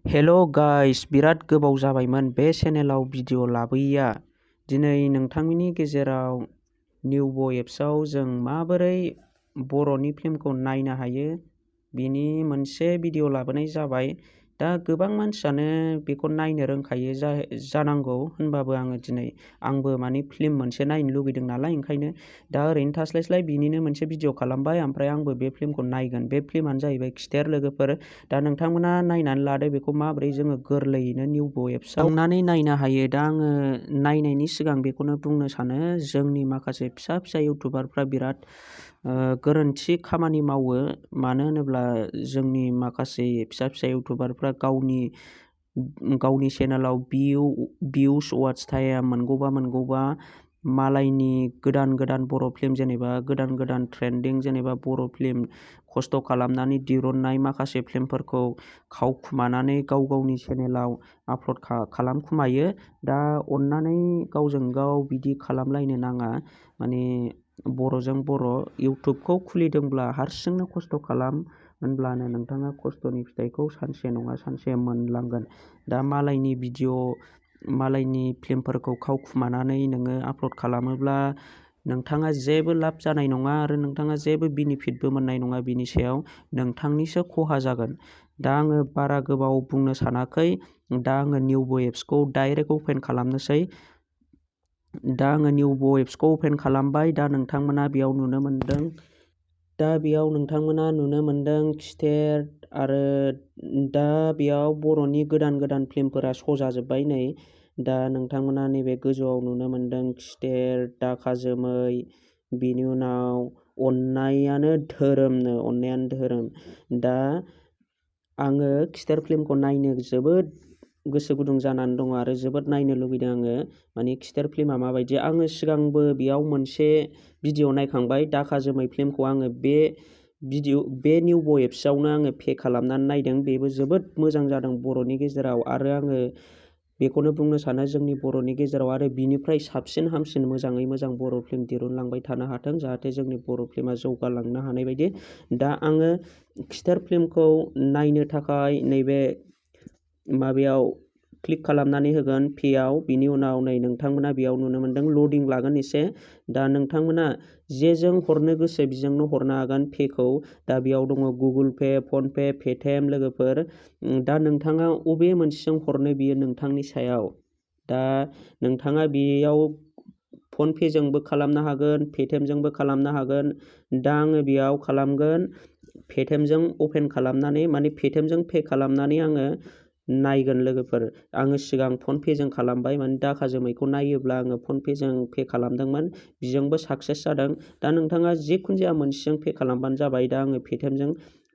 हेल' guys, बिराद गोबाव जाबायमोन बे चेनेलाव भिडिअ लाबोयैया। दिनै नोंथांमोननि गेजेराव निउबो एप्सआव जों माबोरै बर'नि फिल्मखौ नायनो हायो बिनि मोनसे भिडिअ लाबोनाय जाबाय। दा गोबां मानसियानो बेखौ नायनो रोंखायो जानांगौ, होनबाबो आंबो फिल्म मोनसे नायनो लुगैदों नालाय, ओंखायनो दा ओरैनो थास्लायस्लाय बिनिनो मोनसे भिडिअ खालामबाय। ओमफ्राय आंबो बे फिल्मखौ नायगोन। बे फिल्मानो जाहैबाय खिथेर लोगोफोर। दा नोंथांमोना नायनानै लादो बेखौ माबोरै जोङो गोरलैयैनो निउबो एप्सआव थांनानै नायनो हायो। दा आङो नायनायनि सिगां बेखौनो बुंनो सानो, जोंनि माखासे फिसा फिसा इउटुबारफ्रा बिराद गोरोन्थि खामानि मावो। मानो होनोब्ला जोंनि माखासे फिसा फिसा इउटुबारफ्रा गावनि चेनेलाव भिउस वाच टाइम मोनगौबा मालायनि गोदान बर' फिल्म, जेनेबा गोदान ट्रेन्डिं, जेनेबा बर' फिल्म खस्थ' खालामनानै दिरुननाय माखासे फिल्मफोरखौ खावखुमानानै गावनि चेनेलाव आपल'ड खालामखुमायो। दा अननानै गावजों गाव बिदि खालामलायनो नाङा। बर'जों बर' इउटुबखौ खुलिदोंब्ला हारसिंनो खस्थ' खालाम, होनब्लानो नोंथाङा खस्थ'नि फिथाइखौ सानसे नङा सानसे मोनलांगोन। दा मालायनि फिल्मफोरखौ खावखुमानानै नोङो आपल'ड खालामोब्ला नोंथाङा जेबो लाब जानाय नङा आरो नोंथाङा जेबो बेनिफिटबो मोननाय नङा। बिनि सायाव नोंथांनिसो खहा जागोन। दा आङो बारा गोबाव बुंनो सानाखै। दा आङो निउबो एप्सखौ डाइरेक्ट अपेन खालामनोसै। दा आङो निउबो एप्सखौ अपेन खालामबाय। दा नोंथांमोना बेयाव नुनो मोनदों खिथेर, आरो दा बेयाव बर'नि गोदान फिल्मफोरा सजाजोब्बाय नै। दा नोंथांमोना नैबे गोजौआव नुनो मोनदों खिथेर, दाखा, जोमै, बिनि उनाव अननायानो धोरोम। दा आङो खिथेर फिल्मखौ नायनो जोबोद गोसो गुदुं जानानै दङ आरो जोबोद नायनो लुगैदों आङो। खिथेर फिल्मा माबायदि, आङो सिगांबो बेयाव मोनसे भिडिअ नायखांबाय। दाखा जोमै फिल्मखौ आङो बे निउबो एप्सआवनो आङो पे खालामनानै नायदों। बेबो जोबोद मोजां जादों बर'नि गेजेराव। आरो आङो बेखौनो बुंनो सानो, जोंनि बर'नि गेजेराव आरो बिनिफ्राय साबसिन हामसिन मोजाङै मोजां बर' फिल्म दिरुनलांबाय थानो हाथों, जाहाथे जोंनि बर' फिल्मा जौगालांनो हानाय बायदि। दा आङो खिथेर फिल्मखौ नायनो थाखाय नैबे माबायाव क्लिक खालामनानै होगोन, पेआव। बिनि उनाव नै नोंथांमोना बेयाव नुनो मोनदों लडिं लागोन एसे। दा नोंथांमोना जेजों हरनो गोसो बेजोंनो हरनो हागोन पेखौ। दा बेयाव दङ गुगोल पे, फनपे, पेटिएम लोगोफोर। दा नोंथाङा अबे मोनसेजों हरनो बियो नोंथांनि सायाव। दा नोंथाङा बेयाव फनपेजोंबो खालामनो हागोन, पेटिएमजोंबो खालामनो हागोन। दा आङो बेयाव खालामगोन पेटिएमजों अपेन खालामनानै, पेटिएमजों पे खालामनानै आङो नायगोन लोगोफोर। आङो सिगां फनपेजों खालामबाय, दाखा जोमैखौ नायोब्ला आङो फनपेजों पे खालामदोंमोन, बेजोंबो साक्सेस जादों। दा नोंथाङा जिखुनु जाया मोनसेजों पे खालामबानो जाबाय। दा आङो पेटिएमजों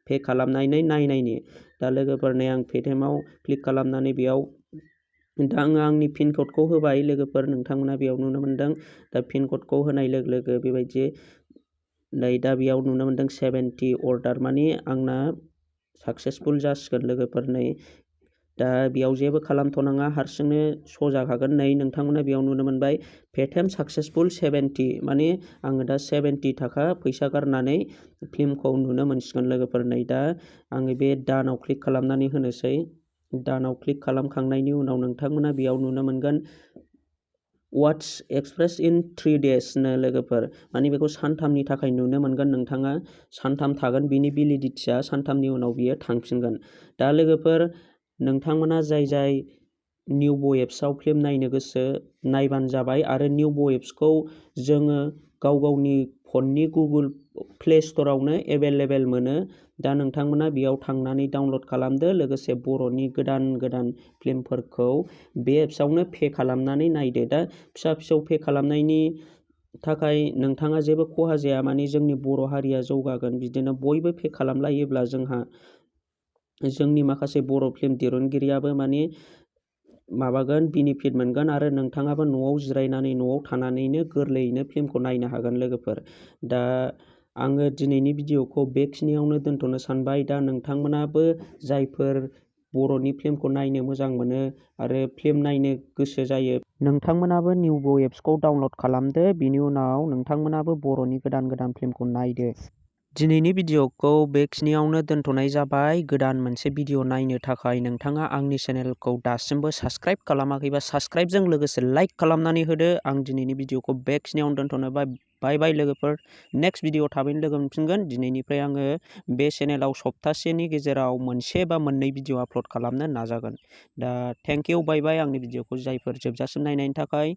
पे खालामनानै नायनायनि। दा लोगोफोर नै आं पेटिएमाव क्लिक खालामनानै बेयाव दा आङो आंनि पिन क'डखौ होबाय लोगोफोर। नोंथांमोना बेयाव नुनो मोनदों। दा पिन क'डखौ होनाय लोगो बेबायदि नै दा बेयाव नुनो मोनदों 70 अर्डार, आंना साक्सेसफुल जासिगोन लोगोफोर। नै दा बेयाव जेबो खालामथ'नाङा, हारसिंनो जाखागोन। नै नोंथांमोना बेयाव नुनो मोनबाय पेटिएम साक्सेसफुल 70, आङो दा 70 थाखा फैसा गारनानै फिल्मखौ नुनो मोनसिगोन लोगोफोर। नै दा आङो बे दानाव क्लिक खालामनानै होनोसै। दानाव क्लिक खालामखांनायनि उनाव नोंथांमोना बेयाव नुनो मोनगोन वाट्स एक्सप्रेस इन 3 days नो लोगोफोर। बेखौ सानथामनि थाखाय नुनो मोनगोन नोंथाङा। सानथाम थागोन बिनि भेलिडिटिया, सानथामनि उनाव बियो थांफिनगोन। दा लोगोफोर, नोंथांमोना जाय निउबो एप्सआव फिल्म नायनो गोसो नायबानो जाबाय। आरो निउबो एप्सखौ जोङो गावनि फननि गुगोल प्ले स्ट'रावनो एभेलेबेल मोनो। दा नोंथांमोना बेयाव थांनानै डाउनलड खालामदो, लोगोसे बर'नि गोदान फिल्मफोरखौ बे एप्सआवनो पे खालामनानै नायदो। दा फिसा फिसौ पे खालामनायनि थाखाय नोंथाङा जेबो खहा जाया, जोंनि बर' हारिया जौगागोन। बिदिनो बयबो पे खालामलायोब्ला जोंनि माखासे बर' फिल्म दिरुनगिरियाबो बेनिफिट मोनगोन, आरो नोंथाङाबो न'आव जिरायनानै न'आव थानानैनो गोरलैयैनो फिल्मखौ नायनो हागोन लोगोफोर। दा आङो दिनैनि भिडिअखौ बेखिनियावनो दोनथ'नो सानबाय। दा नोंथांमोनाबो जायफोर बर'नि फिल्मखौ नायनो मोजां मोनो आरो फिल्म नायनो गोसो जायो, नोंथांमोनाबो निउबो एप्सखौ डाउनलड खालामदो। बिनि उनाव नोंथांमोनाबो बर'नि गोदान फिल्मखौ नायदो। दिनैनि भिडिअखौ बेखिनियावनो दोनथ'नाय जाबाय। गोदान मोनसे भिडिअ नायनो थाखाय नोंथाङा आंनि चेनेलखौ दासिमबो साबस्क्राइब खालामाखैबा साबस्क्राइबजों लोगोसे लाइक खालामनानै होदो। आं दिनैनि भिडिअखौ बेखिनियावनो दोनथ'नोबाय। बाय बाय लोगोफोर। नेक्स्ट भिडिअ थाबैनो लोगो मोनफिनगोन। दिनैनिफ्राय आङो बे चेनेलाव सप्तासेनि गेजेराव मोनसे बा मोननै भिडिअ आपल'ड खालामनो नाजागोन। दा थेंक इउ बाय बाय आंनि भिडिअखौ जायफोर जोबजासिम नायनायनि थाखाय।